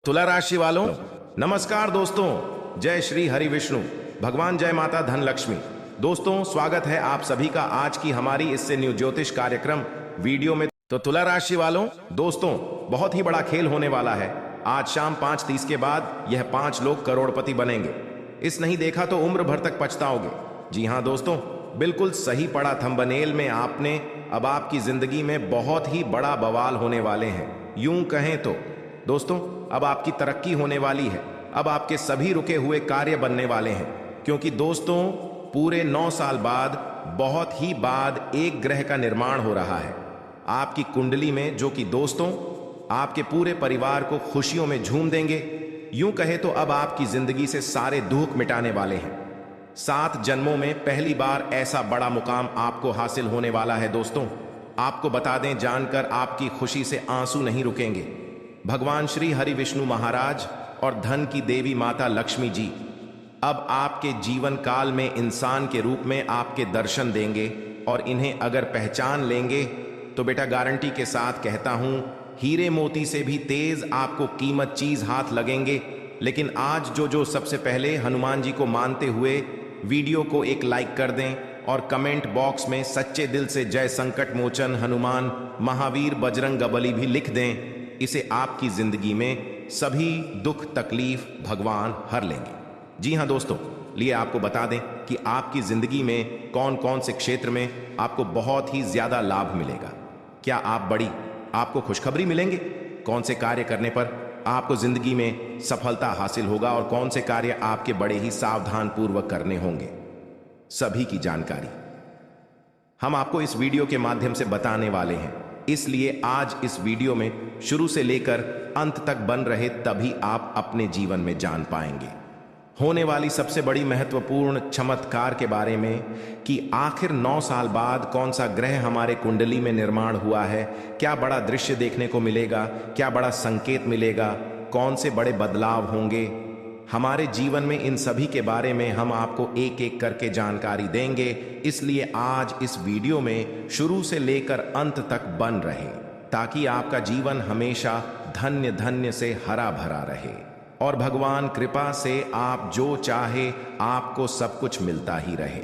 तुला राशि वालों, नमस्कार दोस्तों। जय श्री हरि विष्णु भगवान, जय माता धन लक्ष्मी। दोस्तों, स्वागत है आप सभी का आज की हमारी इससे न्यू ज्योतिष कार्यक्रम वीडियो में। तो तुला राशि वालों, दोस्तों, बहुत ही बड़ा खेल होने वाला है। आज शाम 5:30 के बाद यह 5 लोग करोड़पति बनेंगे। इस नहीं देखा तो उम्र भर तक पछताओगे। जी हाँ दोस्तों, बिल्कुल सही पड़ा थंबनेल में आपने। अब आपकी जिंदगी में बहुत ही बड़ा बवाल होने वाले हैं। यूं कहें तो दोस्तों, अब आपकी तरक्की होने वाली है। अब आपके सभी रुके हुए कार्य बनने वाले हैं, क्योंकि दोस्तों पूरे 9 साल बाद, बहुत ही बाद, एक ग्रह का निर्माण हो रहा है आपकी कुंडली में, जो कि दोस्तों आपके पूरे परिवार को खुशियों में झूम देंगे। यूं कहे तो अब आपकी जिंदगी से सारे दुख मिटाने वाले हैं। 7 जन्मों में पहली बार ऐसा बड़ा मुकाम आपको हासिल होने वाला है। दोस्तों, आपको बता दें, जानकर आपकी खुशी से आंसू नहीं रुकेंगे। भगवान श्री हरि विष्णु महाराज और धन की देवी माता लक्ष्मी जी अब आपके जीवन काल में इंसान के रूप में आपके दर्शन देंगे, और इन्हें अगर पहचान लेंगे तो बेटा गारंटी के साथ कहता हूं, हीरे मोती से भी तेज आपको कीमत चीज हाथ लगेंगे। लेकिन आज जो सबसे पहले हनुमान जी को मानते हुए वीडियो को एक लाइक कर दें और कमेंट बॉक्स में सच्चे दिल से जय संकट मोचन हनुमान महावीर बजरंगबली भी लिख दें, इसे आपकी जिंदगी में सभी दुख तकलीफ भगवान हर लेंगे। जी हां दोस्तों, लिए आपको बता दें कि आपकी जिंदगी में कौन कौन से क्षेत्र में आपको बहुत ही ज्यादा लाभ मिलेगा। क्या आपको खुशखबरी मिलेंगे? कौन से कार्य करने पर आपको जिंदगी में सफलता हासिल होगा और कौन से कार्य आपके बड़े ही सावधान पूर्वक करने होंगे, सभी की जानकारी हम आपको इस वीडियो के माध्यम से बताने वाले हैं। इसलिए आज इस वीडियो में शुरू से लेकर अंत तक बन रहे, तभी आप अपने जीवन में जान पाएंगे होने वाली सबसे बड़ी महत्वपूर्ण चमत्कार के बारे में, कि आखिर 9 साल बाद कौन सा ग्रह हमारे कुंडली में निर्माण हुआ है, क्या बड़ा दृश्य देखने को मिलेगा, क्या बड़ा संकेत मिलेगा, कौन से बड़े बदलाव होंगे हमारे जीवन में। इन सभी के बारे में हम आपको एक एक करके जानकारी देंगे। इसलिए आज इस वीडियो में शुरू से लेकर अंत तक बन रहे, ताकि आपका जीवन हमेशा धन्य धन्य से हरा भरा रहे और भगवान कृपा से आप जो चाहे आपको सब कुछ मिलता ही रहे।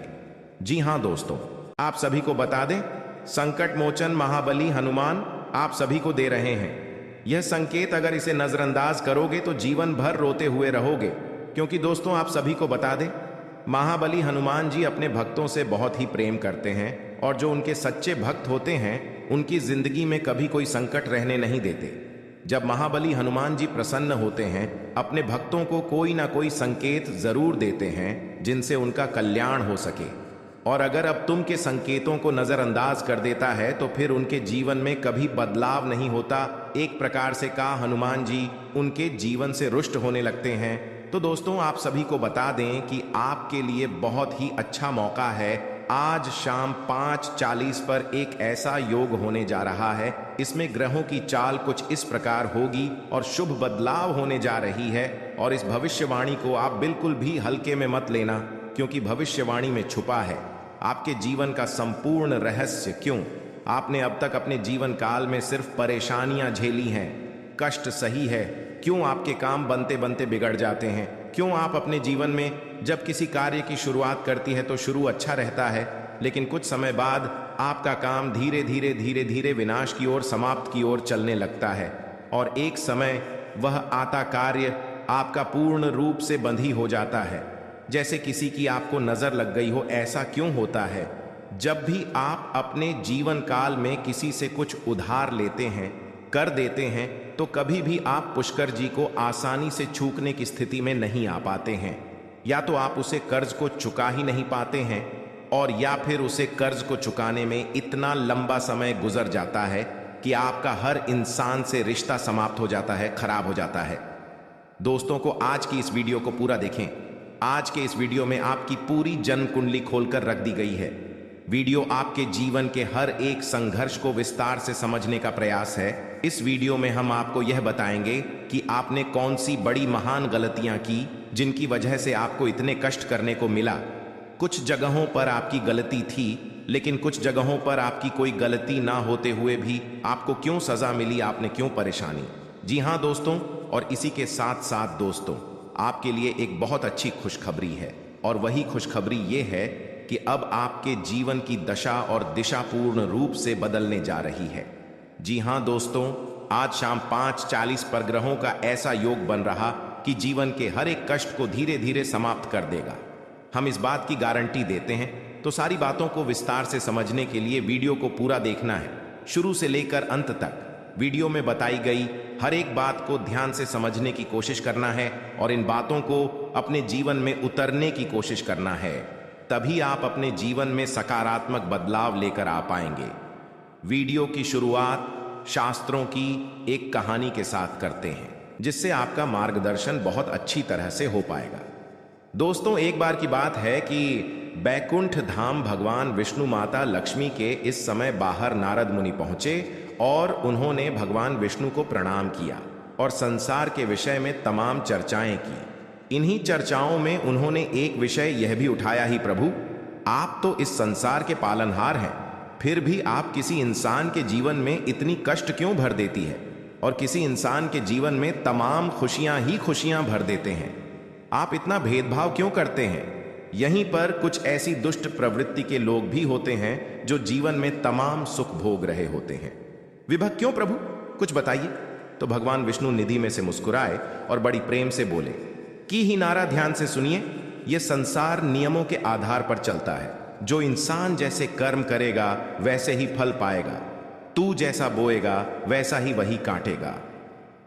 जी हां दोस्तों, आप सभी को बता दें, संकट मोचन महाबली हनुमान आप सभी को दे रहे हैं यह संकेत। अगर इसे नजरअंदाज करोगे तो जीवन भर रोते हुए रहोगे, क्योंकि दोस्तों आप सभी को बता दें, महाबली हनुमान जी अपने भक्तों से बहुत ही प्रेम करते हैं, और जो उनके सच्चे भक्त होते हैं उनकी जिंदगी में कभी कोई संकट रहने नहीं देते। जब महाबली हनुमान जी प्रसन्न होते हैं, अपने भक्तों को कोई ना कोई संकेत जरूर देते हैं जिनसे उनका कल्याण हो सके। और अगर अब तुम के संकेतों को नजरअंदाज कर देता है तो फिर उनके जीवन में कभी बदलाव नहीं होता। एक प्रकार से कहा, हनुमान जी उनके जीवन से रुष्ट होने लगते हैं। तो दोस्तों आप सभी को बता दें कि आपके लिए बहुत ही अच्छा मौका है। आज शाम 5:40 पर एक ऐसा योग होने जा रहा है, इसमें ग्रहों की चाल कुछ इस प्रकार होगी और शुभ बदलाव होने जा रही है। और इस भविष्यवाणी को आप बिल्कुल भी हल्के में मत लेना, क्योंकि भविष्यवाणी में छुपा है आपके जीवन का संपूर्ण रहस्य। क्यों आपने अब तक अपने जीवन काल में सिर्फ परेशानियां झेली हैं, कष्ट सही है, क्यों आपके काम बनते बनते बिगड़ जाते हैं, क्यों आप अपने जीवन में जब किसी कार्य की शुरुआत करती है तो शुरू अच्छा रहता है, लेकिन कुछ समय बाद आपका काम धीरे धीरे विनाश की ओर, समाप्त की ओर चलने लगता है, और एक समय वह आता कार्य आपका पूर्ण रूप से बंधी हो जाता है, जैसे किसी की आपको नजर लग गई हो। ऐसा क्यों होता है? जब भी आप अपने जीवन काल में किसी से कुछ उधार लेते हैं, कर देते हैं, तो कभी भी आप पुष्कर जी को आसानी से चूकने की स्थिति में नहीं आ पाते हैं। या तो आप उसे कर्ज को चुका ही नहीं पाते हैं, और या फिर उसे कर्ज को चुकाने में इतना लंबा समय गुजर जाता है कि आपका हर इंसान से रिश्ता समाप्त हो जाता है, खराब हो जाता है। दोस्तों को आज की इस वीडियो को पूरा देखें। आज के इस वीडियो में आपकी पूरी जन्म कुंडली खोलकर रख दी गई है। वीडियो आपके जीवन के हर एक संघर्ष को विस्तार से समझने का प्रयास है। इस वीडियो में हम आपको यह बताएंगे कि आपने कौन सी बड़ी महान गलतियां की जिनकी वजह से आपको इतने कष्ट करने को मिला। कुछ जगहों पर आपकी गलती थी, लेकिन कुछ जगहों पर आपकी कोई गलती ना होते हुए भी आपको क्यों सजा मिली, आपने क्यों परेशानी। जी हां दोस्तों, और इसी के साथ साथ दोस्तों, आपके लिए एक बहुत अच्छी खुशखबरी है, और वही खुशखबरी ये है कि अब आपके जीवन की दशा और दिशा पूर्ण रूप से बदलने जा रही है। जी हां दोस्तों, आज शाम 5:40 पर ग्रहों का ऐसा योग बन रहा कि जीवन के हर एक कष्ट को धीरे धीरे समाप्त कर देगा। हम इस बात की गारंटी देते हैं, तो सारी बातों को विस्तार से समझने के लिए वीडियो को पूरा देखना है, शुरू से लेकर अंत तक। वीडियो में बताई गई हर एक बात को ध्यान से समझने की कोशिश करना है और इन बातों को अपने जीवन में उतरने की कोशिश करना है। तभी आप अपने जीवन में सकारात्मक बदलाव लेकर आ पाएंगे। वीडियो की शुरुआत शास्त्रों की एक कहानी के साथ करते हैं, जिससे आपका मार्गदर्शन बहुत अच्छी तरह से हो पाएगा। दोस्तों, एक बार की बात है कि बैकुंठ धाम भगवान विष्णु माता लक्ष्मी के इस समय बाहर नारद मुनि पहुंचे और उन्होंने भगवान विष्णु को प्रणाम किया और संसार के विषय में तमाम चर्चाएं की। इन्हीं चर्चाओं में उन्होंने एक विषय यह भी उठाया, ही प्रभु, आप तो इस संसार के पालनहार हैं, फिर भी आप किसी इंसान के जीवन में इतनी कष्ट क्यों भर देती है और किसी इंसान के जीवन में तमाम खुशियां ही खुशियां भर देते हैं? आप इतना भेदभाव क्यों करते हैं? यहीं पर कुछ ऐसी दुष्ट प्रवृत्ति के लोग भी होते हैं जो जीवन में तमाम सुख भोग रहे होते हैं। विभक्त क्यों प्रभु, कुछ बताइए। तो भगवान विष्णु निधि में से मुस्कुराए और बड़ी प्रेम से बोले कि ही नारा, ध्यान से सुनिए। यह संसार नियमों के आधार पर चलता है। जो इंसान जैसे कर्म करेगा वैसे ही फल पाएगा। तू जैसा बोएगा वैसा ही वही काटेगा।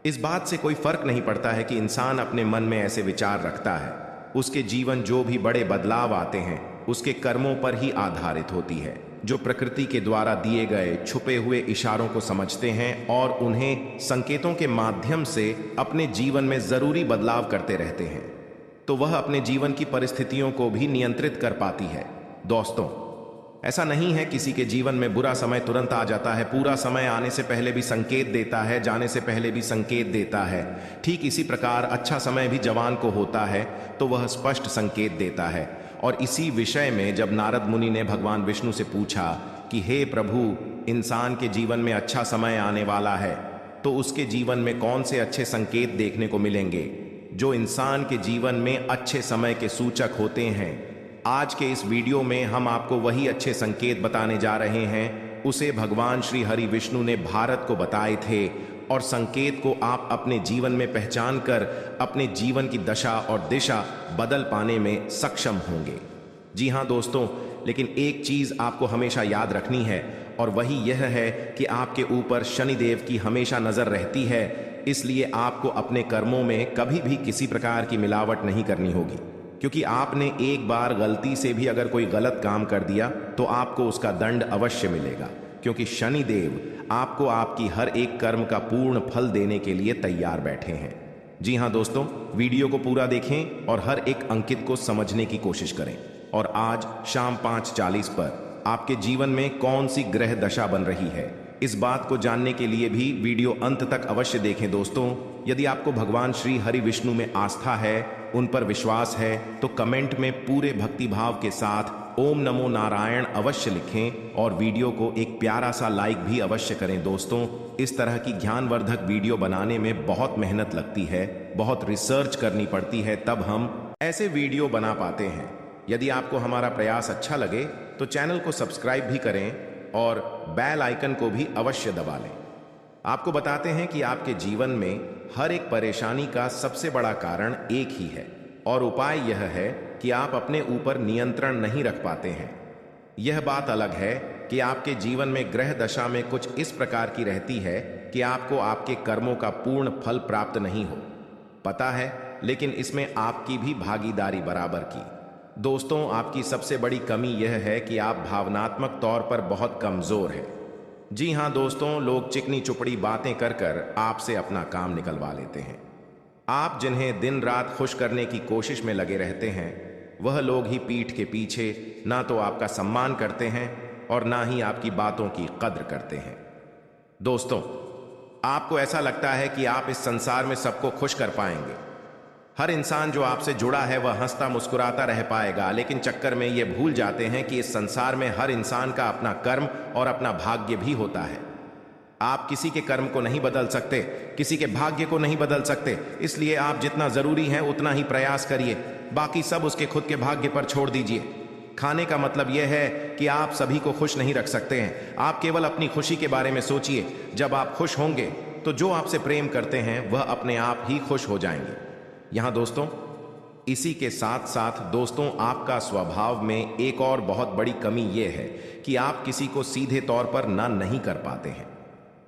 इस बात से कोई फर्क नहीं पड़ता है कि इंसान अपने मन में ऐसे विचार रखता है। उसके जीवन जो भी बड़े बदलाव आते हैं उसके कर्मों पर ही आधारित होती है, जो प्रकृति के द्वारा दिए गए छुपे हुए इशारों को समझते हैं और उन्हें संकेतों के माध्यम से अपने जीवन में जरूरी बदलाव करते रहते हैं, तो वह अपने जीवन की परिस्थितियों को भी नियंत्रित कर पाती है। दोस्तों, ऐसा नहीं है किसी के जीवन में बुरा समय तुरंत आ जाता है। पूरा समय आने से पहले भी संकेत देता है, जाने से पहले भी संकेत देता है। ठीक इसी प्रकार अच्छा समय भी जवान को होता है तो वह स्पष्ट संकेत देता है। और इसी विषय में जब नारद मुनि ने भगवान विष्णु से पूछा कि हे प्रभु, इंसान के जीवन में अच्छा समय आने वाला है, तो उसके जीवन में कौन से अच्छे संकेत देखने को मिलेंगे जो इंसान के जीवन में अच्छे समय के सूचक होते हैं। आज के इस वीडियो में हम आपको वही अच्छे संकेत बताने जा रहे हैं। उसे भगवान श्री हरि विष्णु ने भारत को बताए थे और संकेत को आप अपने जीवन में पहचान कर अपने जीवन की दशा और दिशा बदल पाने में सक्षम होंगे। जी हाँ दोस्तों, लेकिन एक चीज आपको हमेशा याद रखनी है और वही यह है कि आपके ऊपर शनिदेव की हमेशा नजर रहती है। इसलिए आपको अपने कर्मों में कभी भी किसी प्रकार की मिलावट नहीं करनी होगी, क्योंकि आपने एक बार गलती से भी अगर कोई गलत काम कर दिया तो आपको उसका दंड अवश्य मिलेगा, क्योंकि शनिदेव आपको आपकी हर एक कर्म का पूर्ण फल देने के लिए तैयार बैठे हैं। जी हाँ दोस्तों, वीडियो को पूरा देखें और हर एक अंकित को समझने की कोशिश करें। और आज शाम 5:40 पर आपके जीवन में कौन सी ग्रह दशा बन रही है, इस बात को जानने के लिए भी वीडियो अंत तक अवश्य देखें। दोस्तों, यदि आपको भगवान श्री हरि विष्णु में आस्था है, उन पर विश्वास है, तो कमेंट में पूरे भक्तिभाव के साथ ओम नमो नारायण अवश्य लिखें और वीडियो को एक प्यारा सा लाइक भी अवश्य करें। दोस्तों, इस तरह की ज्ञानवर्धक वीडियो बनाने में बहुत मेहनत लगती है, बहुत रिसर्च करनी पड़ती है, तब हम ऐसे वीडियो बना पाते हैं। यदि आपको हमारा प्रयास अच्छा लगे तो चैनल को सब्सक्राइब भी करें और बेल आइकन को भी अवश्य दबा लें। आपको बताते हैं कि आपके जीवन में हर एक परेशानी का सबसे बड़ा कारण एक ही है और उपाय यह है कि आप अपने ऊपर नियंत्रण नहीं रख पाते हैं। यह बात अलग है कि आपके जीवन में ग्रह दशा में कुछ इस प्रकार की रहती है कि आपको आपके कर्मों का पूर्ण फल प्राप्त नहीं हो पता है, लेकिन इसमें आपकी भी भागीदारी बराबर की। दोस्तों, आपकी सबसे बड़ी कमी यह है कि आप भावनात्मक तौर पर बहुत कमजोर हैं। जी हाँ दोस्तों, लोग चिकनी चुपड़ी बातें कर कर आपसे अपना काम निकलवा लेते हैं। आप जिन्हें दिन रात खुश करने की कोशिश में लगे रहते हैं, वह लोग ही पीठ के पीछे ना तो आपका सम्मान करते हैं और ना ही आपकी बातों की कद्र करते हैं। दोस्तों, आपको ऐसा लगता है कि आप इस संसार में सबको खुश कर पाएंगे। हर इंसान जो आपसे जुड़ा है वह हंसता मुस्कुराता रह पाएगा, लेकिन चक्कर में ये भूल जाते हैं कि इस संसार में हर इंसान का अपना कर्म और अपना भाग्य भी होता है। आप किसी के कर्म को नहीं बदल सकते, किसी के भाग्य को नहीं बदल सकते, इसलिए आप जितना जरूरी है उतना ही प्रयास करिए, बाकी सब उसके खुद के भाग्य पर छोड़ दीजिए। खाने का मतलब यह है कि आप सभी को खुश नहीं रख सकते हैं, आप केवल अपनी खुशी के बारे में सोचिए। जब आप खुश होंगे तो जो आपसे प्रेम करते हैं वह अपने आप ही खुश हो जाएंगे। यहां दोस्तों, इसी के साथ साथ दोस्तों, आपका स्वभाव में एक और बहुत बड़ी कमी यह है कि आप किसी को सीधे तौर पर ना नहीं कर पाते हैं।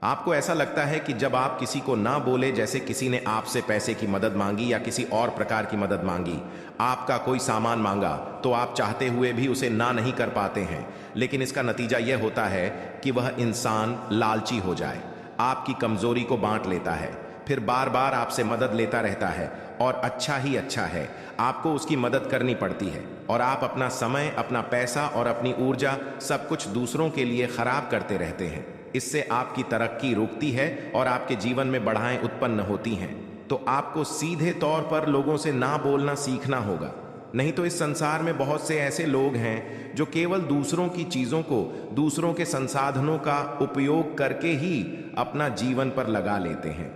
आपको ऐसा लगता है कि जब आप किसी को ना बोले, जैसे किसी ने आपसे पैसे की मदद मांगी या किसी और प्रकार की मदद मांगी, आपका कोई सामान मांगा, तो आप चाहते हुए भी उसे ना नहीं कर पाते हैं। लेकिन इसका नतीजा यह होता है कि वह इंसान लालची हो जाए, आपकी कमजोरी को बांट लेता है, फिर बार बार आपसे मदद लेता रहता है और अच्छा ही अच्छा है, आपको उसकी मदद करनी पड़ती है और आप अपना समय, अपना पैसा और अपनी ऊर्जा सब कुछ दूसरों के लिए खराब करते रहते हैं। इससे आपकी तरक्की रुकती है और आपके जीवन में बाधाएं उत्पन्न होती हैं। तो आपको सीधे तौर पर लोगों से ना बोलना सीखना होगा, नहीं तो इस संसार में बहुत से ऐसे लोग हैं जो केवल दूसरों की चीजों को, दूसरों के संसाधनों का उपयोग करके ही अपना जीवन पर लगा लेते हैं।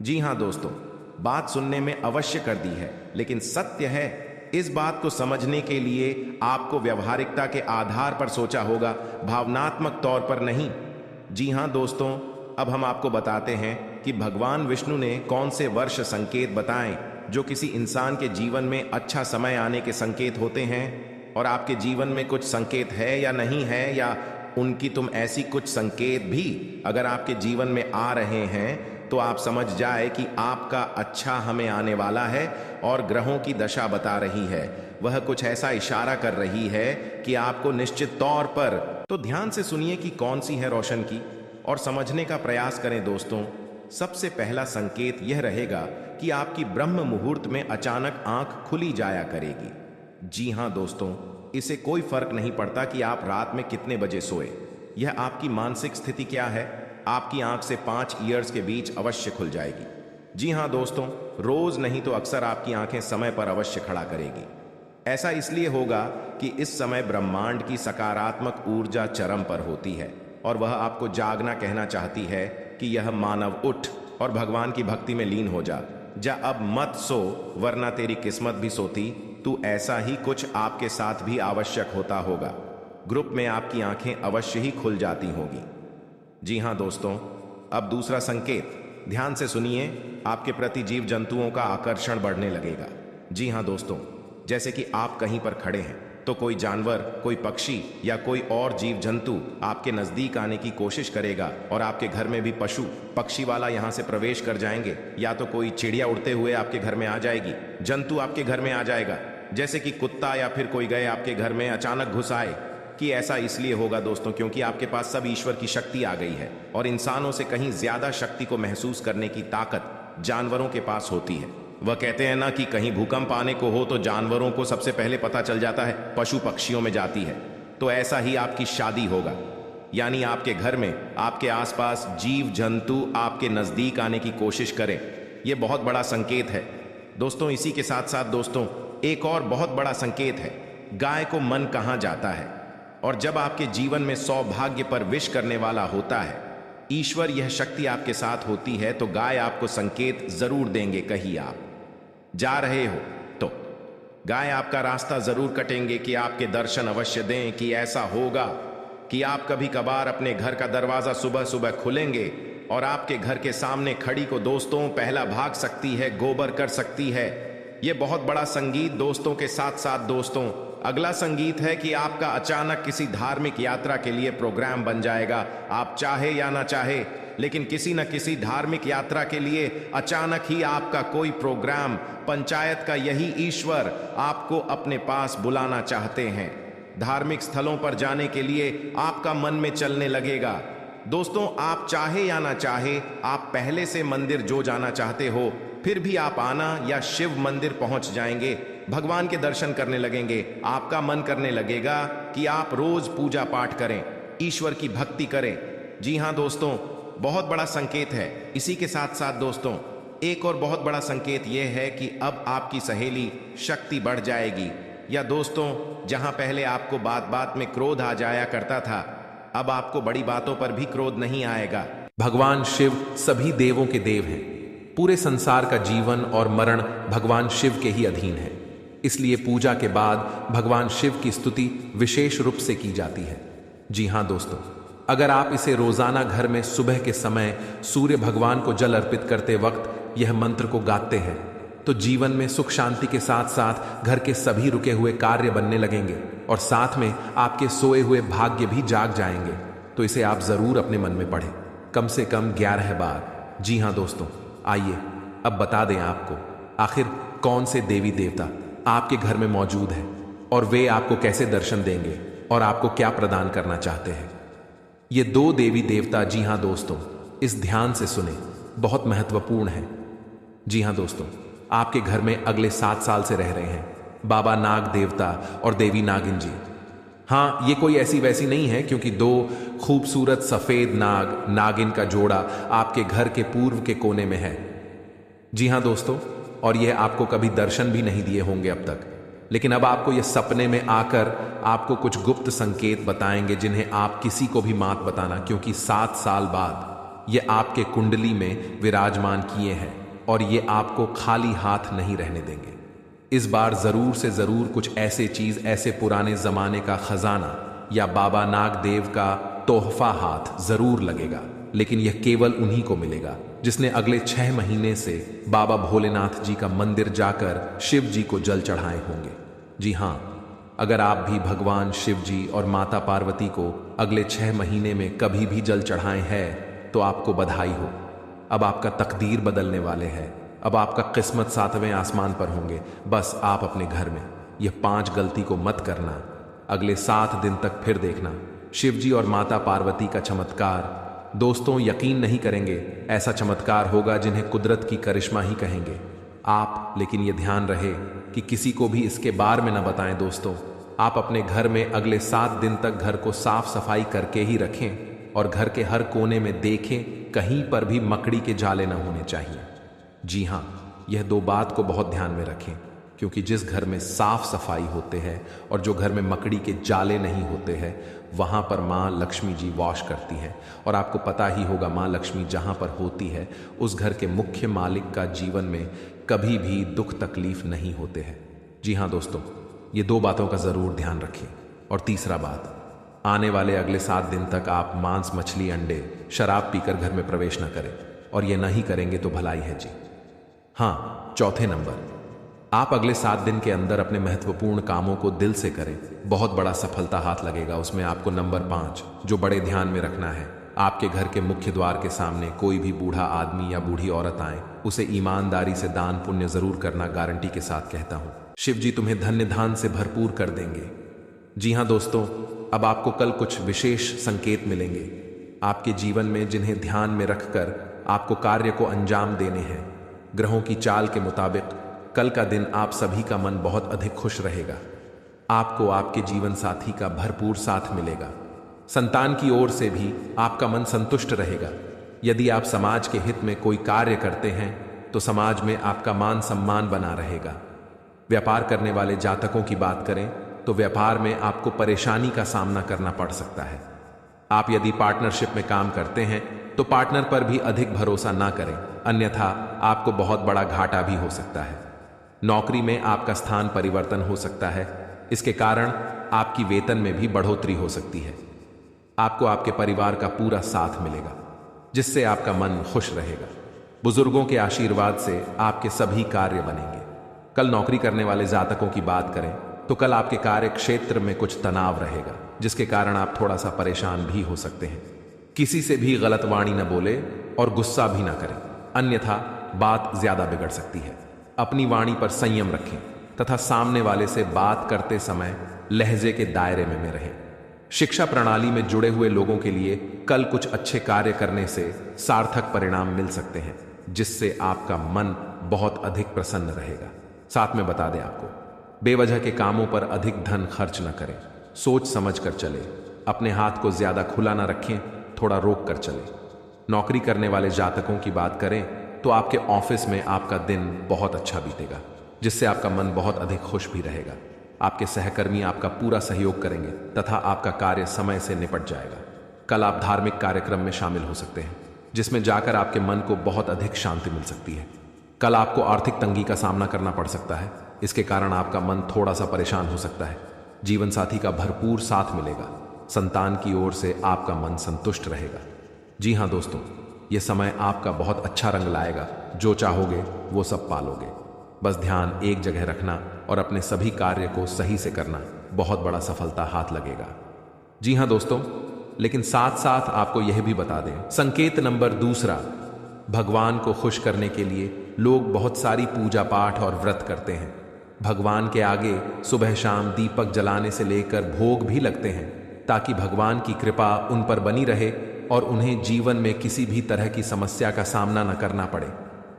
जी हां दोस्तों, बात सुनने में अवश्य कर दी है, लेकिन सत्य है, इस बात को समझने के लिए आपको व्यवहारिकता के आधार पर सोचा होगा, भावनात्मक तौर पर नहीं। जी हां दोस्तों, अब हम आपको बताते हैं कि भगवान विष्णु ने कौन से वर्ष संकेत बताएं जो किसी इंसान के जीवन में अच्छा समय आने के संकेत होते हैं। और आपके जीवन में कुछ संकेत है या नहीं है, या उनकी तुम ऐसी कुछ संकेत भी अगर आपके जीवन में आ रहे हैं, तो आप समझ जाए कि आपका अच्छा हमें आने वाला है और ग्रहों की दशा बता रही है, वह कुछ ऐसा इशारा कर रही है कि आपको निश्चित तौर पर। तो ध्यान से सुनिए कि कौन सी है रोशन की, और समझने का प्रयास करें दोस्तों। सबसे पहला संकेत यह रहेगा कि आपकी ब्रह्म मुहूर्त में अचानक आंख खुली जाया करेगी। जी हां दोस्तों, इसे कोई फर्क नहीं पड़ता कि आप रात में कितने बजे सोए, यह आपकी मानसिक स्थिति क्या है, आपकी आंख से 5 ईयर्स के बीच अवश्य खुल जाएगी। जी हां दोस्तों, रोज नहीं तो अक्सर आपकी आंखें समय पर अवश्य खड़ा करेगी। ऐसा इसलिए होगा कि इस समय ब्रह्मांड की सकारात्मक ऊर्जा चरम पर होती है और वह आपको जागना कहना चाहती है कि यह मानव, उठ और भगवान की भक्ति में लीन हो जा। अब मत सो, वरना तेरी किस्मत भी सोती। तू ऐसा ही कुछ आपके साथ भी आवश्यक होता होगा। ग्रुप में आपकी आंखें अवश्य ही खुल जाती होगी। जी हां दोस्तों, अब दूसरा संकेत, ध्यान से सुनिए, आपके प्रति जीव जंतुओं का आकर्षण बढ़ने लगेगा। जी हां दोस्तों, जैसे कि आप कहीं पर खड़े हैं तो कोई जानवर, कोई पक्षी या कोई और जीव जंतु आपके नजदीक आने की कोशिश करेगा, और आपके घर में भी पशु पक्षी वाला यहां से प्रवेश कर जाएंगे, या तो कोई चिड़िया उड़ते हुए आपके घर में आ जाएगी, जंतु आपके घर में आ जाएगा, जैसे कि कुत्ता या फिर कोई गए आपके घर में अचानक घुस आए। कि ऐसा इसलिए होगा दोस्तों क्योंकि आपके पास सब ईश्वर की शक्ति आ गई है और इंसानों से कहीं ज्यादा शक्ति को महसूस करने की ताकत जानवरों के पास होती है। वह कहते हैं ना कि कहीं भूकंप आने को हो तो जानवरों को सबसे पहले पता चल जाता है, पशु पक्षियों में जाती है। तो ऐसा ही आपकी शादी होगा, यानी आपके घर में, आपके आसपास जीव जंतु आपके नजदीक आने की कोशिश करें। यह बहुत बड़ा संकेत है दोस्तों। इसी के साथ साथ दोस्तों, एक और बहुत बड़ा संकेत है, गाय को मन कहां जाता है। और जब आपके जीवन में सौभाग्य पर विश करने वाला होता है, ईश्वर यह शक्ति आपके साथ होती है, तो गाय आपको संकेत जरूर देंगे। कहीं आप जा रहे हो तो गाय आपका रास्ता जरूर कटेंगे कि आपके दर्शन अवश्य दें। कि ऐसा होगा कि आप कभी कभार अपने घर का दरवाजा सुबह सुबह खुलेंगे और आपके घर के सामने खड़ी को दोस्तों पहला भाग सकती है, गोबर कर सकती है। यह बहुत बड़ा संगीत दोस्तों के साथ साथ दोस्तों, अगला संगीत है कि आपका अचानक किसी धार्मिक यात्रा के लिए प्रोग्राम बन जाएगा। आप चाहे या ना चाहे, लेकिन किसी न किसी धार्मिक यात्रा के लिए अचानक ही आपका कोई प्रोग्राम, पंचायत का यही ईश्वर आपको अपने पास बुलाना चाहते हैं। धार्मिक स्थलों पर जाने के लिए आपका मन में चलने लगेगा। दोस्तों, आप चाहे या ना चाहे, आप पहले से मंदिर जो जाना चाहते हो, फिर भी आप आना या शिव मंदिर पहुंच जाएंगे, भगवान के दर्शन करने लगेंगे। आपका मन करने लगेगा कि आप रोज पूजा पाठ करें, ईश्वर की भक्ति करें। जी हां दोस्तों, बहुत बड़ा संकेत है। इसी के साथ साथ दोस्तों, एक और बहुत बड़ा संकेत यह है कि अब आपकी सहेली शक्ति बढ़ जाएगी। या दोस्तों, जहां पहले आपको बात बात में क्रोध आ जाया करता था, अब आपको बड़ी बातों पर भी क्रोध नहीं आएगा। भगवान शिव सभी देवों के देव हैं। पूरे संसार का जीवन और मरण भगवान शिव के ही अधीन है। इसलिए पूजा के बाद भगवान शिव की स्तुति विशेष रूप से की जाती है। जी हाँ दोस्तों, अगर आप इसे रोजाना घर में सुबह के समय सूर्य भगवान को जल अर्पित करते वक्त यह मंत्र को गाते हैं तो जीवन में सुख शांति के साथ साथ घर के सभी रुके हुए कार्य बनने लगेंगे और साथ में आपके सोए हुए भाग्य भी जाग जाएंगे। तो इसे आप जरूर अपने मन में पढ़ें, कम से कम 11 बार। जी हाँ दोस्तों, आइए अब बता दें आपको आखिर कौन से देवी देवता आपके घर में मौजूद हैं और वे आपको कैसे दर्शन देंगे और आपको क्या प्रदान करना चाहते हैं। ये 2 देवी देवता, जी हाँ दोस्तों, इस ध्यान से सुने, बहुत महत्वपूर्ण है। जी हाँ दोस्तों, आपके घर में अगले 7 साल से रह रहे हैं बाबा नाग देवता और देवी नागिन जी। हाँ, ये कोई ऐसी वैसी नहीं है, क्योंकि 2 खूबसूरत सफेद नाग नागिन का जोड़ा आपके घर के पूर्व के कोने में है। जी हाँ दोस्तों, और यह आपको कभी दर्शन भी नहीं दिए होंगे अब तक, लेकिन अब आपको यह सपने में आकर आपको कुछ गुप्त संकेत बताएंगे जिन्हें आप किसी को भी मत बताना, क्योंकि 7 साल बाद ये आपके कुंडली में विराजमान किए हैं और ये आपको खाली हाथ नहीं रहने देंगे। इस बार जरूर से जरूर कुछ ऐसे चीज, ऐसे पुराने जमाने का खजाना या बाबा नाग देव का तोहफा हाथ जरूर लगेगा, लेकिन यह केवल उन्हीं को मिलेगा जिसने अगले 6 महीने से बाबा भोलेनाथ जी का मंदिर जाकर शिव जी को जल चढ़ाए होंगे। जी हाँ, अगर आप भी भगवान शिव जी और माता पार्वती को अगले 6 महीने में कभी भी जल चढ़ाए हैं तो आपको बधाई हो। अब आपका तकदीर बदलने वाले हैं। अब आपका किस्मत 7वें आसमान पर होंगे। बस आप अपने घर में यह 5 गलती को मत करना। अगले 7 दिन तक फिर देखना शिव जी और माता पार्वती का चमत्कार। दोस्तों, यकीन नहीं करेंगे, ऐसा चमत्कार होगा जिन्हें कुदरत की करिश्मा ही कहेंगे आप। लेकिन यह ध्यान रहे कि किसी को भी इसके बारे में न बताएं। दोस्तों, आप अपने घर में अगले 7 दिन तक घर को साफ सफाई करके ही रखें और घर के हर कोने में देखें, कहीं पर भी मकड़ी के जाले न होने चाहिए। जी हाँ, यह 2 बात को बहुत ध्यान में रखें, क्योंकि जिस घर में साफ सफाई होते हैं और जो घर में मकड़ी के जाले नहीं होते हैं, वहाँ पर माँ लक्ष्मी जी वास करती हैं। और आपको पता ही होगा, माँ लक्ष्मी जहाँ पर होती है उस घर के मुख्य मालिक का जीवन में कभी भी दुख तकलीफ नहीं होते हैं। जी हाँ दोस्तों, ये 2 बातों का ज़रूर ध्यान रखें। और तीसरा बात, आने वाले अगले 7 दिन तक आप मांस, मछली, अंडे, शराब पीकर घर में प्रवेश न करें, और ये नहीं करेंगे तो भलाई है जी। हाँ, चौथे नंबर, आप अगले 7 दिन के अंदर अपने महत्वपूर्ण कामों को दिल से करें, बहुत बड़ा सफलता हाथ लगेगा। उसमें आपको नंबर 5 जो बड़े ध्यान में रखना है, आपके घर के मुख्य द्वार के सामने कोई भी बूढ़ा आदमी या बूढ़ी औरत आए, उसे ईमानदारी से दान पुण्य जरूर करना, गारंटी के साथ कहता हूं। शिव जी तुम्हें धन्य धान से भरपूर कर देंगे। जी हाँ दोस्तों, अब आपको कल कुछ विशेष संकेत मिलेंगे आपके जीवन में, जिन्हें ध्यान में रखकर आपको कार्य को अंजाम देने हैं। ग्रहों की चाल के मुताबिक कल का दिन आप सभी का मन बहुत अधिक खुश रहेगा। आपको आपके जीवन साथी का भरपूर साथ मिलेगा। संतान की ओर से भी आपका मन संतुष्ट रहेगा। यदि आप समाज के हित में कोई कार्य करते हैं तो समाज में आपका मान सम्मान बना रहेगा। व्यापार करने वाले जातकों की बात करें तो व्यापार में आपको परेशानी का सामना करना पड़ सकता है। आप यदि पार्टनरशिप में काम करते हैं तो पार्टनर पर भी अधिक भरोसा ना करें, अन्यथा आपको बहुत बड़ा घाटा भी हो सकता है। नौकरी में आपका स्थान परिवर्तन हो सकता है, इसके कारण आपकी वेतन में भी बढ़ोतरी हो सकती है। आपको आपके परिवार का पूरा साथ मिलेगा, जिससे आपका मन खुश रहेगा। बुजुर्गों के आशीर्वाद से आपके सभी कार्य बनेंगे। कल नौकरी करने वाले जातकों की बात करें तो कल आपके कार्य क्षेत्र में कुछ तनाव रहेगा, जिसके कारण आप थोड़ा सा परेशान भी हो सकते हैं। किसी से भी गलत वाणी न बोले और गुस्सा भी ना करें, अन्यथा बात ज्यादा बिगड़ सकती है। अपनी वाणी पर संयम रखें तथा सामने वाले से बात करते समय लहजे के दायरे में रहें। शिक्षा प्रणाली में जुड़े हुए लोगों के लिए कल कुछ अच्छे कार्य करने से सार्थक परिणाम मिल सकते हैं, जिससे आपका मन बहुत अधिक प्रसन्न रहेगा। साथ में बता दें आपको, बेवजह के कामों पर अधिक धन खर्च न करें, सोच समझ कर चले। अपने हाथ को ज्यादा खुला न रखें, थोड़ा रोक कर चले। नौकरी करने वाले जातकों की बात करें तो आपके ऑफिस में आपका दिन बहुत अच्छा बीतेगा, जिससे आपका मन बहुत अधिक खुश भी रहेगा। आपके सहकर्मी आपका पूरा सहयोग करेंगे तथा आपका कार्य समय से निपट जाएगा। कल आप धार्मिक कार्यक्रम में शामिल हो सकते हैं। जिसमें जाकर आपके मन को बहुत अधिक शांति मिल सकती है। कल आपको आर्थिक तंगी का सामना करना पड़ सकता है, इसके कारण आपका मन थोड़ा सा परेशान हो सकता है। जीवन साथी का भरपूर साथ मिलेगा, संतान की ओर से आपका मन संतुष्ट रहेगा। जी हाँ दोस्तों, यह समय आपका बहुत अच्छा रंग लाएगा, जो चाहोगे वो सब पालोगे। बस ध्यान एक जगह रखना और अपने सभी कार्य को सही से करना, बहुत बड़ा सफलता हाथ लगेगा। जी हाँ दोस्तों, लेकिन साथ साथ आपको यह भी बता दें, संकेत नंबर दूसरा, भगवान को खुश करने के लिए लोग बहुत सारी पूजा पाठ और व्रत करते हैं। भगवान के आगे सुबह शाम दीपक जलाने से लेकर भोग भी लगते हैं, ताकि भगवान की कृपा उन पर बनी रहे और उन्हें जीवन में किसी भी तरह की समस्या का सामना न करना पड़े।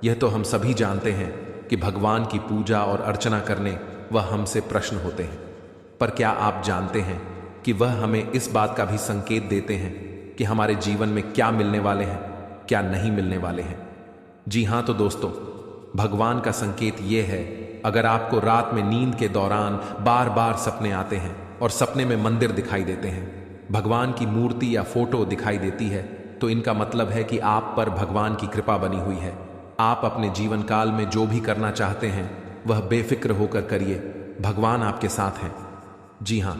यह तो हम सभी जानते हैं कि भगवान की पूजा और अर्चना करने वह हमसे प्रश्न होते हैं, पर क्या आप जानते हैं कि वह हमें इस बात का भी संकेत देते हैं कि हमारे जीवन में क्या मिलने वाले हैं, क्या नहीं मिलने वाले हैं। जी हाँ तो दोस्तों, भगवान का संकेत यह है, अगर आपको रात में नींद के दौरान बार बार सपने आते हैं और सपने में मंदिर दिखाई देते हैं, भगवान की मूर्ति या फोटो दिखाई देती है, तो इनका मतलब है कि आप पर भगवान की कृपा बनी हुई है। आप अपने जीवन काल में जो भी करना चाहते हैं वह बेफिक्र होकर करिए, भगवान आपके साथ हैं। जी हाँ,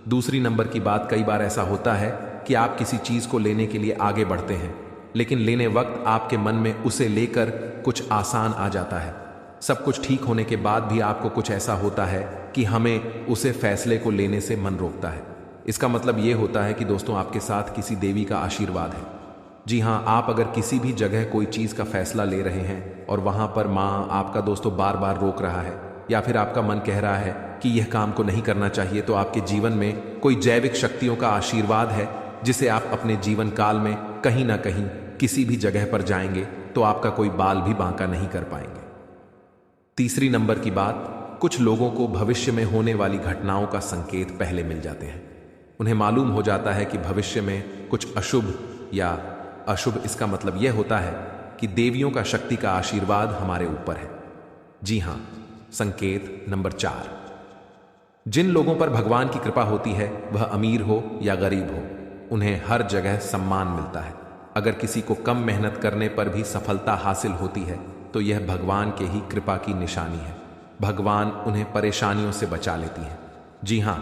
दूसरी नंबर की बात, कई बार ऐसा होता है कि आप किसी चीज को लेने के लिए आगे बढ़ते हैं, लेकिन लेने वक्त आपके मन में उसे लेकर कुछ आसान आ जाता है। सब कुछ ठीक होने के बाद भी आपको कुछ ऐसा होता है कि हमें उसे फैसले को लेने से मन रोकता है। इसका मतलब यह होता है कि दोस्तों आपके साथ किसी देवी का आशीर्वाद है। जी हाँ, आप अगर किसी भी जगह कोई चीज का फैसला ले रहे हैं और वहां पर माँ आपका दोस्तों बार बार रोक रहा है, या फिर आपका मन कह रहा है कि यह काम को नहीं करना चाहिए, तो आपके जीवन में कोई जैविक शक्तियों का आशीर्वाद है, जिसे आप अपने जीवन काल में कहीं ना कहीं किसी भी जगह पर जाएंगे तो आपका कोई बाल भी बांका नहीं कर पाएंगे। तीसरी नंबर की बात, कुछ लोगों को भविष्य में होने वाली घटनाओं का संकेत पहले मिल जाते हैं। उन्हें मालूम हो जाता है कि भविष्य में कुछ अशुभ या अशुभ, इसका मतलब यह होता है कि देवियों का शक्ति का आशीर्वाद हमारे ऊपर है। जी हां, संकेत नंबर 4, जिन लोगों पर भगवान की कृपा होती है, वह अमीर हो या गरीब हो, उन्हें हर जगह सम्मान मिलता है। अगर किसी को कम मेहनत करने पर भी सफलता हासिल होती है तो यह भगवान के ही कृपा की निशानी है। भगवान उन्हें परेशानियों से बचा लेती है। जी हां,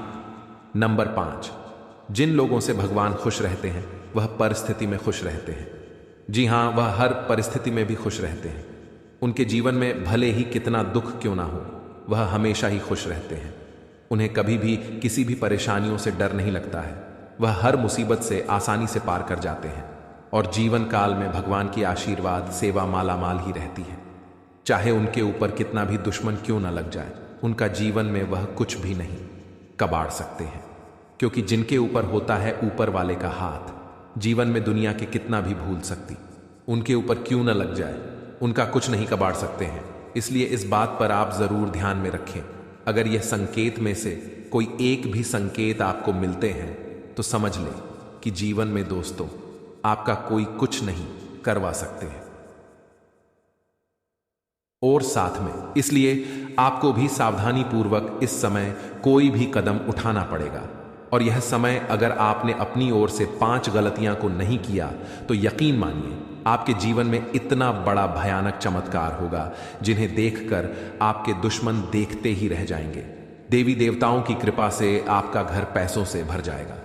नंबर 5, जिन लोगों से भगवान खुश रहते हैं वह परिस्थिति में खुश रहते हैं। जी हां, वह हर परिस्थिति में भी खुश रहते हैं। उनके जीवन में भले ही कितना दुख क्यों ना हो, वह हमेशा ही खुश रहते हैं। उन्हें कभी भी किसी भी परेशानियों से डर नहीं लगता है। वह हर मुसीबत से आसानी से पार कर जाते हैं और जीवन काल में भगवान की आशीर्वाद सेवा मालामाल ही रहती है। चाहे उनके ऊपर कितना भी दुश्मन क्यों ना लग जाए, उनका जीवन में वह कुछ भी नहीं कबाड़ सकते हैं, क्योंकि जिनके ऊपर होता है ऊपर वाले का हाथ, जीवन में दुनिया के कितना भी भूल सकती, उनके ऊपर क्यों ना लग जाए, उनका कुछ नहीं कबाड़ सकते हैं। इसलिए इस बात पर आप जरूर ध्यान में रखें। अगर यह संकेत में से कोई एक भी संकेत आपको मिलते हैं तो समझ लें कि जीवन में दोस्तों आपका कोई कुछ नहीं करवा सकते हैं। और साथ में इसलिए आपको भी सावधानी पूर्वक इस समय कोई भी कदम उठाना पड़ेगा। और यह समय अगर आपने अपनी ओर से 5 गलतियां को नहीं किया तो यकीन मानिए आपके जीवन में इतना बड़ा भयानक चमत्कार होगा, जिन्हें देखकर आपके दुश्मन देखते ही रह जाएंगे। देवी देवताओं की कृपा से आपका घर पैसों से भर जाएगा।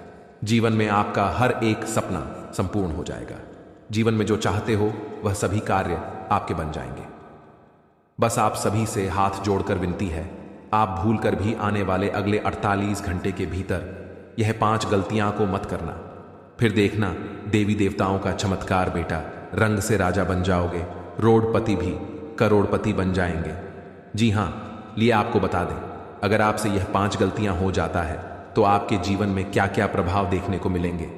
जीवन में आपका हर एक सपना संपूर्ण हो जाएगा। जीवन में जो चाहते हो वह सभी कार्य आपके बन जाएंगे। बस आप सभी से हाथ जोड़कर विनती है, आप भूलकर भी आने वाले अगले 48 घंटे के भीतर यह 5 गलतियां को मत करना। फिर देखना देवी देवताओं का चमत्कार बेटा, रंग से राजा बन जाओगे, रोडपति भी करोड़पति बन जाएंगे। जी हां, लिए आपको बता दें, अगर आपसे यह 5 गलतियां हो जाता है तो आपके जीवन में क्या क्या प्रभाव देखने को मिलेंगे,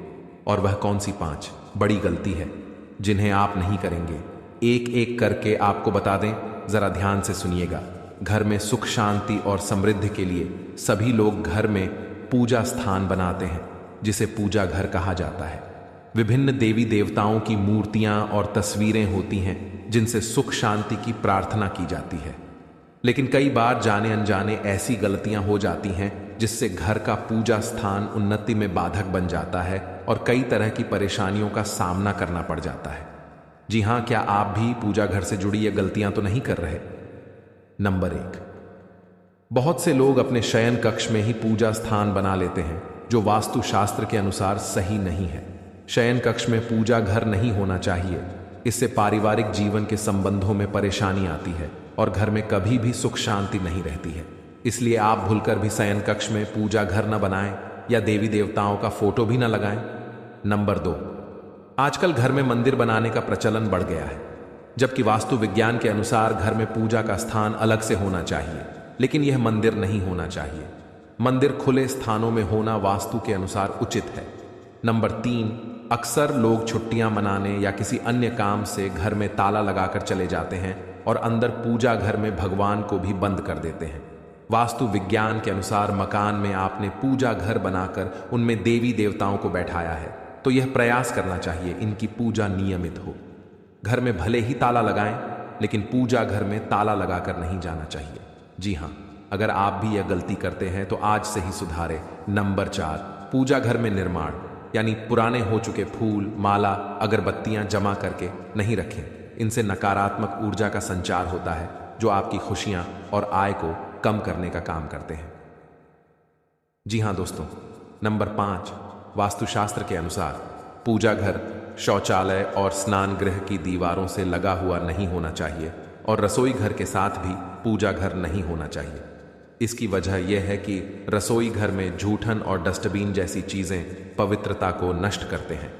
और वह कौन सी 5 बड़ी गलती है जिन्हें आप नहीं करेंगे, एक एक करके आपको बता दें। जरा ध्यान से सुनिएगा। घर में सुख शांति और समृद्धि के लिए सभी लोग घर में पूजा स्थान बनाते हैं, जिसे पूजा घर कहा जाता है। विभिन्न देवी देवताओं की मूर्तियां और तस्वीरें होती हैं जिनसे सुख शांति की प्रार्थना की जाती है। लेकिन कई बार जाने अनजाने ऐसी गलतियां हो जाती हैं जिससे घर का पूजा स्थान उन्नति में बाधक बन जाता है और कई तरह की परेशानियों का सामना करना पड़ जाता है। जी हाँ, क्या आप भी पूजा घर से जुड़ी ये गलतियां तो नहीं कर रहे? नंबर 1, बहुत से लोग अपने शयन कक्ष में ही पूजा स्थान बना लेते हैं, जो वास्तु शास्त्र के अनुसार सही नहीं है। शयन कक्ष में पूजा घर नहीं होना चाहिए। इससे पारिवारिक जीवन के संबंधों में परेशानी आती है और घर में कभी भी सुख शांति नहीं रहती है। इसलिए आप भूलकर भी शयन कक्ष में पूजा घर न बनाएं या देवी देवताओं का फोटो भी न लगाएं। नंबर 2, आजकल घर में मंदिर बनाने का प्रचलन बढ़ गया है, जबकि वास्तु विज्ञान के अनुसार घर में पूजा का स्थान अलग से होना चाहिए, लेकिन यह मंदिर नहीं होना चाहिए। मंदिर खुले स्थानों में होना वास्तु के अनुसार उचित है। नंबर 3, अक्सर लोग छुट्टियां मनाने या किसी अन्य काम से घर में ताला लगाकर चले जाते हैं और अंदर पूजा घर में भगवान को भी बंद कर देते हैं। वास्तु विज्ञान के अनुसार मकान में आपने पूजा घर बनाकर उनमें देवी देवताओं को बैठाया है, तो यह प्रयास करना चाहिए इनकी पूजा नियमित हो। घर में भले ही ताला लगाएं, लेकिन पूजा घर में ताला लगाकर नहीं जाना चाहिए। जी हाँ, अगर आप भी यह गलती करते हैं तो आज से ही सुधारें। नंबर 4, पूजा घर में निर्माण यानी पुराने हो चुके फूल, माला, अगरबत्तियां जमा करके नहीं रखें। इनसे नकारात्मक ऊर्जा का संचार होता है, जो आपकी खुशियां और आय को कम करने का काम करते हैं। जी हाँ दोस्तों, नंबर 5, वास्तुशास्त्र के अनुसार पूजा घर शौचालय और स्नान गृह की दीवारों से लगा हुआ नहीं होना चाहिए और रसोई घर के साथ भी पूजा घर नहीं होना चाहिए। इसकी वजह यह है कि रसोई घर में जूठन और डस्टबिन जैसी चीजें पवित्रता को नष्ट करते हैं।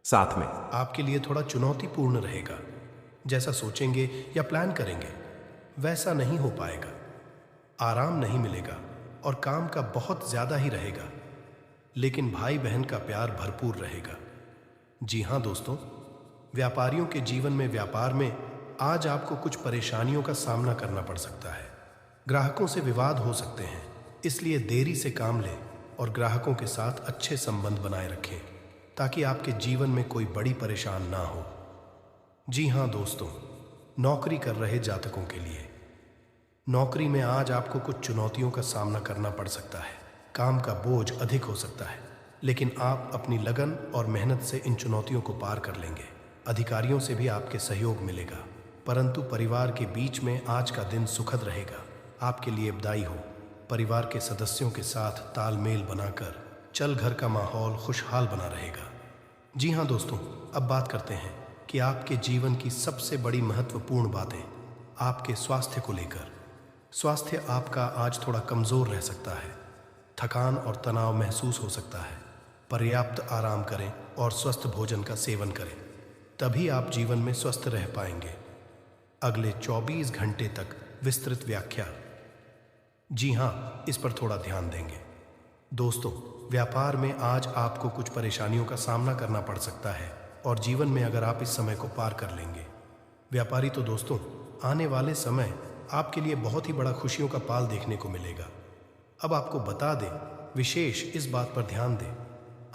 साथ में आपके लिए थोड़ा चुनौतीपूर्ण रहेगा। जैसा सोचेंगे या प्लान करेंगे वैसा नहीं हो पाएगा। आराम नहीं मिलेगा और काम का बहुत ज्यादा ही रहेगा, लेकिन भाई बहन का प्यार भरपूर रहेगा। जी हाँ दोस्तों, व्यापारियों के जीवन में व्यापार में आज आपको कुछ परेशानियों का सामना करना पड़ सकता है। ग्राहकों से विवाद हो सकते हैं, इसलिए देरी से काम लें और ग्राहकों के साथ अच्छे संबंध बनाए रखें ताकि आपके जीवन में कोई बड़ी परेशानी ना हो। जी हाँ दोस्तों, नौकरी कर रहे जातकों के लिए नौकरी में आज आपको कुछ चुनौतियों का सामना करना पड़ सकता है। काम का बोझ अधिक हो सकता है, लेकिन आप अपनी लगन और मेहनत से इन चुनौतियों को पार कर लेंगे। अधिकारियों से भी आपके सहयोग मिलेगा, परंतु परिवार के बीच में आज का दिन सुखद रहेगा। आपके लिए बधाई हो। परिवार के सदस्यों के साथ तालमेल बनाकर चल घर का माहौल खुशहाल बना रहेगा। जी हाँ दोस्तों, अब बात करते हैं कि आपके जीवन की सबसे बड़ी महत्वपूर्ण बातें आपके स्वास्थ्य को लेकर। स्वास्थ्य आपका आज थोड़ा कमज़ोर रह सकता है। थकान और तनाव महसूस हो सकता है। पर्याप्त आराम करें और स्वस्थ भोजन का सेवन करें, तभी आप जीवन में स्वस्थ रह पाएंगे। अगले 24 घंटे तक विस्तृत व्याख्या। जी हाँ, इस पर थोड़ा ध्यान देंगे। दोस्तों, व्यापार में आज आपको कुछ परेशानियों का सामना करना पड़ सकता है और जीवन में अगर आप इस समय को पार कर लेंगे। व्यापारी तो दोस्तों, आने वाले समय आपके लिए बहुत ही बड़ा खुशियों का पाल देखने को मिलेगा। अब आपको बता दें, विशेष इस बात पर ध्यान दें,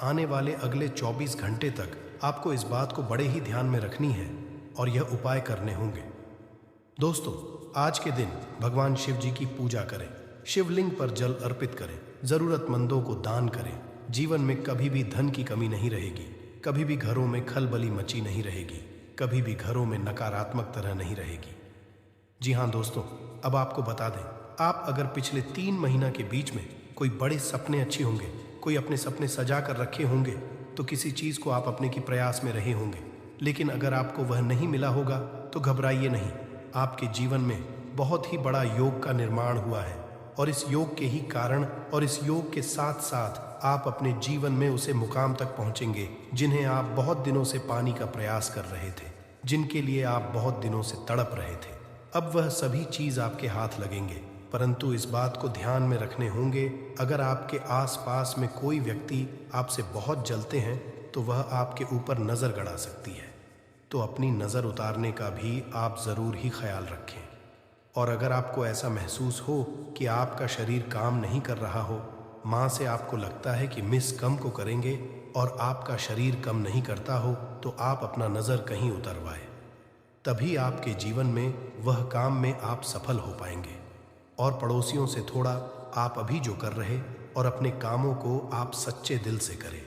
आने वाले अगले 24 घंटे तक आपको इस बात को बड़े ही ध्यान में रखनी है और यह उपाय करने होंगे। दोस्तों, आज के दिन भगवान शिव जी की पूजा करें, शिवलिंग पर जल अर्पित करें, जरूरतमंदों को दान करें। जीवन में कभी भी धन की कमी नहीं रहेगी, कभी भी घरों में खलबली मची नहीं रहेगी, कभी भी घरों में नकारात्मक तरह नहीं रहेगी। जी हाँ दोस्तों, अब आपको बता दें, आप अगर पिछले 3 महीना के बीच में कोई बड़े सपने अच्छे होंगे, कोई अपने सपने सजा कर रखे होंगे, तो किसी चीज़ को आप अपने की प्रयास में रहे होंगे। लेकिन अगर आपको वह नहीं मिला होगा तो घबराइए नहीं। आपके जीवन में बहुत ही बड़ा योग का निर्माण हुआ है और इस योग के ही कारण और इस योग के साथ साथ आप अपने जीवन में उसे मुकाम तक पहुंचेंगे जिन्हें आप बहुत दिनों से पाने का प्रयास कर रहे थे, जिनके लिए आप बहुत दिनों से तड़प रहे थे। अब वह सभी चीज़ आपके हाथ लगेंगे, परंतु इस बात को ध्यान में रखने होंगे, अगर आपके आसपास में कोई व्यक्ति आपसे बहुत जलते हैं तो वह आपके ऊपर नज़र गड़ा सकती है, तो अपनी नज़र उतारने का भी आप ज़रूर ही ख्याल रखें। और अगर आपको ऐसा महसूस हो कि आपका शरीर काम नहीं कर रहा हो, माँ से आपको लगता है कि मिस कम को करेंगे और आपका शरीर कम नहीं करता हो, तो आप अपना नज़र कहीं उतरवाएं, तभी आपके जीवन में वह काम में आप सफल हो पाएंगे। और पड़ोसियों से थोड़ा आप अभी जो कर रहे और अपने कामों को आप सच्चे दिल से करें।